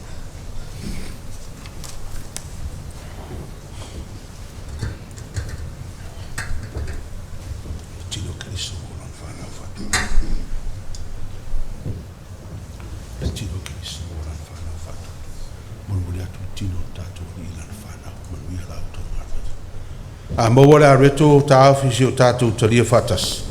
A maua le areto ta ofisi o tātou talia whatas.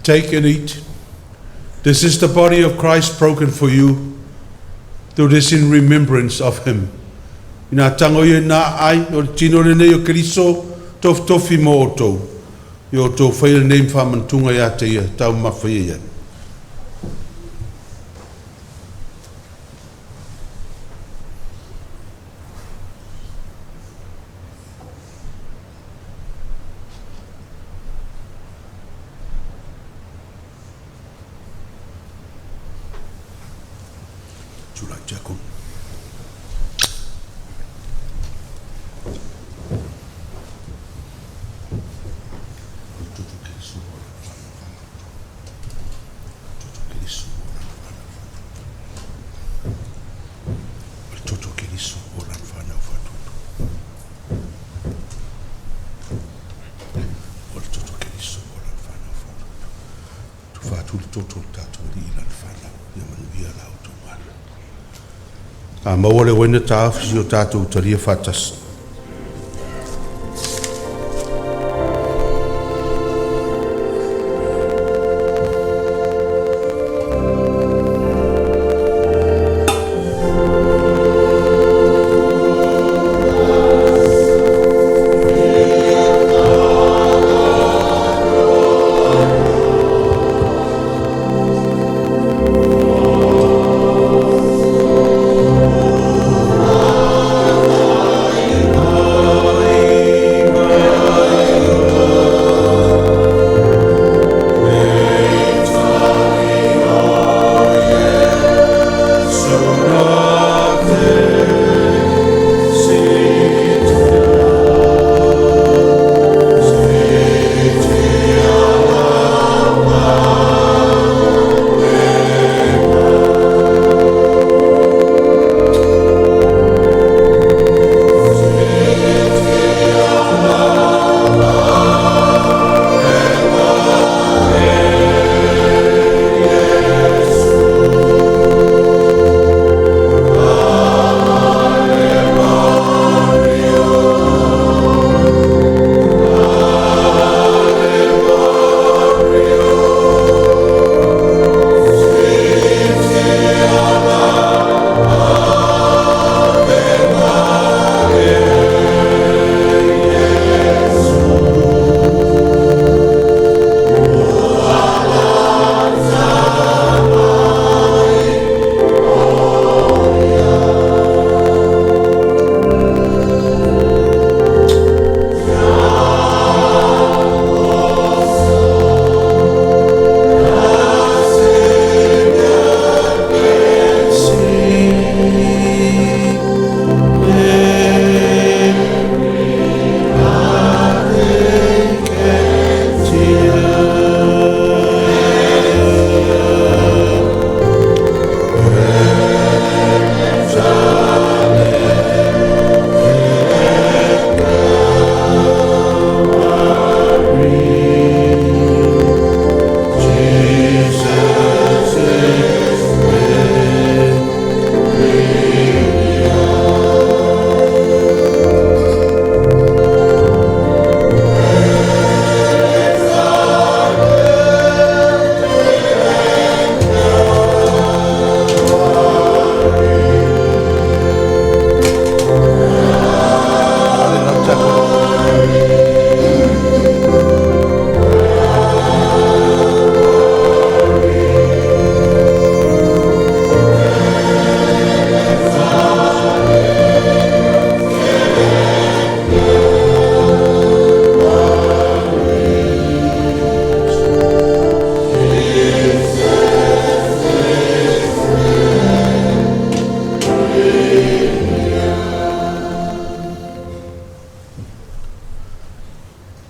Take and eat. This is the body of Christ broken for you. Do this in remembrance of him. Ina tango ye na ai o tino le nei o Kristo tof tofi mo o tou. Yo tou whaile nei whamantunga ia te ia tau mawhai ia. Maua le wena tāwhisi o tātou taria whatas.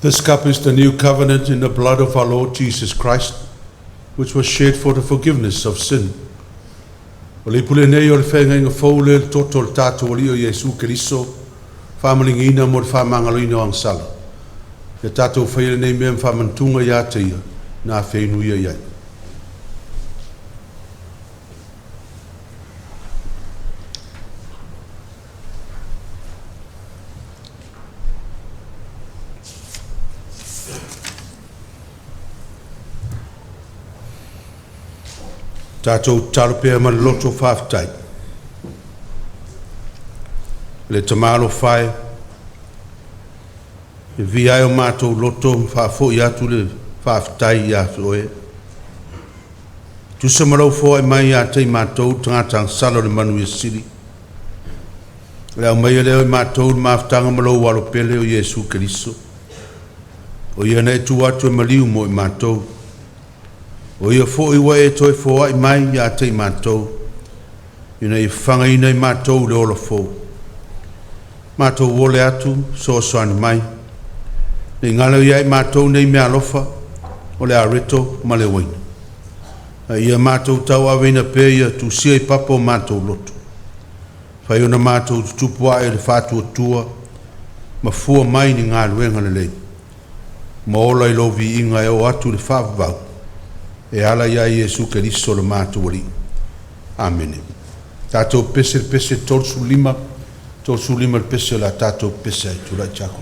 This cup is the new covenant in the blood of our Lord Jesus Christ, which was shed for the forgiveness of sin. O le pule nei o le whenga inga fau le toto le tātou ali o Iesu Keriso, whamalinga mo le whamangaloina o angsala. Le tātou whaile nei mea whamantunga ia te ia, nā whenuia iai. Tātou talo pēr ma loto whāwhitai. Le tamalo whae, e vi ai o mātou loto whāwho i atu le whāwhitai i atu oe. Tusa marau fōa i mai a tei mātou tangata salo le manu i siri. Le au mai leo i mātou le māwhtanga marau walo pele o Iesu Keriso. O ia nei tu atu e maliu mo i mātou. O ia fo i wa e toi fo ai mai ia te mātou. Ina i whanga ina i mātou le ola fo. Mātou wole atu, so soani mai. Nei ngala ia i mātou nei mea lofa, o le areto ma le waina. Ia mātou tau awena pē ia tu sia i papo mātou loto. Whai ona mātou tutupua e le whātua tua, ma fua mai ni ngā luenga le lei. Ma ola i lovi inga e o atu le whāwau. E ala ia Iesu Keriso le mātou ali. Amen. Tātou pese tolsu lima le pese la tātou pese tu la chako.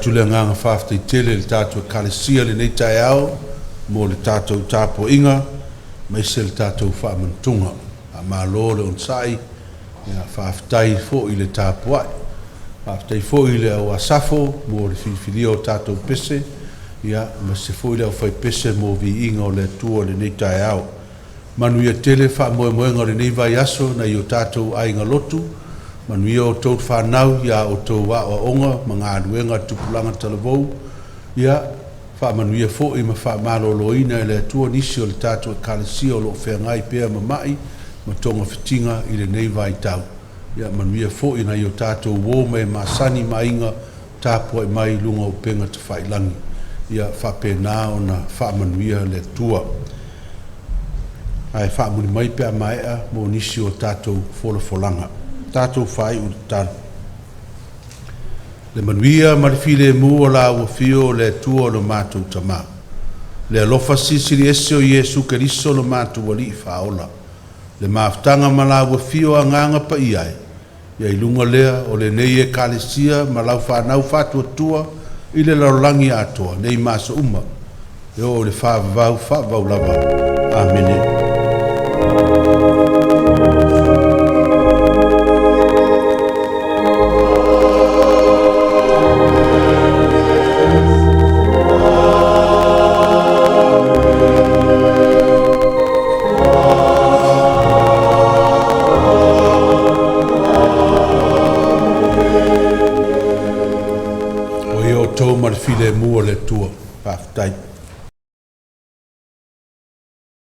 tule nganga whaftai tele le tātou kalesia le nei tai au, mo le tātou tāpo inga, mai se le tātou whaamantunga. A mālo le onsai, whaftai fo i le tāpo ai. Whaftai fo i le au asafo, mo le whiwhiria o tātou pese, ma se fo i le au whai pese mo vi inga o le tua le nei tai au. Manuia tele whaamoemoenga le nei vai aso na i o tātou ainga lotu, manuia o tau whanau, o tau wa o onga, ma ngā aluenga tupulanga talavou, whaamanuia fo i ma whaamaloloina i le atua nisi o le tātou e kālesia o lo whengai pēr ma mai, ma tonga whitinga i le nei vai tau. Manuia fo i na i o tātou wō me masani mainga tāpua i mai lunga o penga te whailangi. Whapena o na whaamanuia le atua. Ai whaamuni mai pēr maea mo nisi o tātou wholafolanga. Tātou whai o tātou. Le manuia marifile mu o la uafio le tua o lo mātou tamā. Le alofa sisiri ese o Iesu Keriso lo mātou wali i whaola. Le maftanga ma la uafio a nganga pa iai. Ia ilunga lea o le nei e kālesia ma lau whanau whatua tua i le laulangi atoa nei māsa uma. Eo o le whaavau lava. Amen.